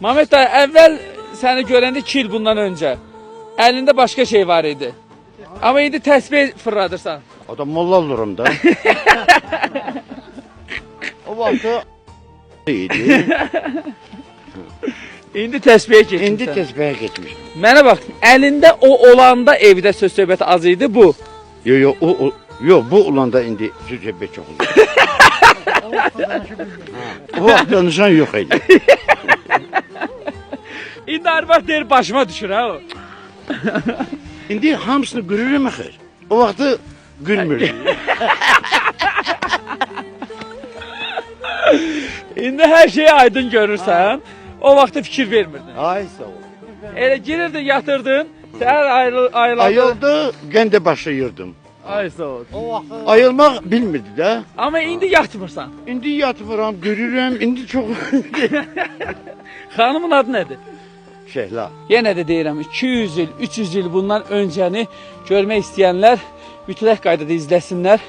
Mehmet dayı, əvvəl səni görəndə 2 il bundan öncə əlində başqa şey var idi. Amma indi təsbih fırladırsan. Adam molla olurum da. O vaxtı idi. İndi təsbiyə getmişsən. İndi təsbiyə getmişəm. Mənə bax, əlində o olanda evdə söz-söhbət az idi bu. Yox, bu olanda indi söz-söhbət çox olur. O vaxt danışan yox idi. İndi arvad deyir, başıma düşür ha o. İndi hamısını gülürüm axır. O vaxtı gülmür. İndi hər şeyi aydın görürsən. O vaxtda fikir vermirdin. Ay sağ ol. Elə girirdin, yatırdın, səhər ayılandın. Ayıldı, gəndə başlayırdım. Ay sağ ol. Ayılmaq bilmirdi də. Amma indi yatmırsan. İndi yatıram, görürəm, indi çox... Xanımın adı nədir? Şəhla. Yenə də deyirəm, 200 il, 300 il bundan öncəni görmək istəyənlər mütləq qaydada izləsinlər.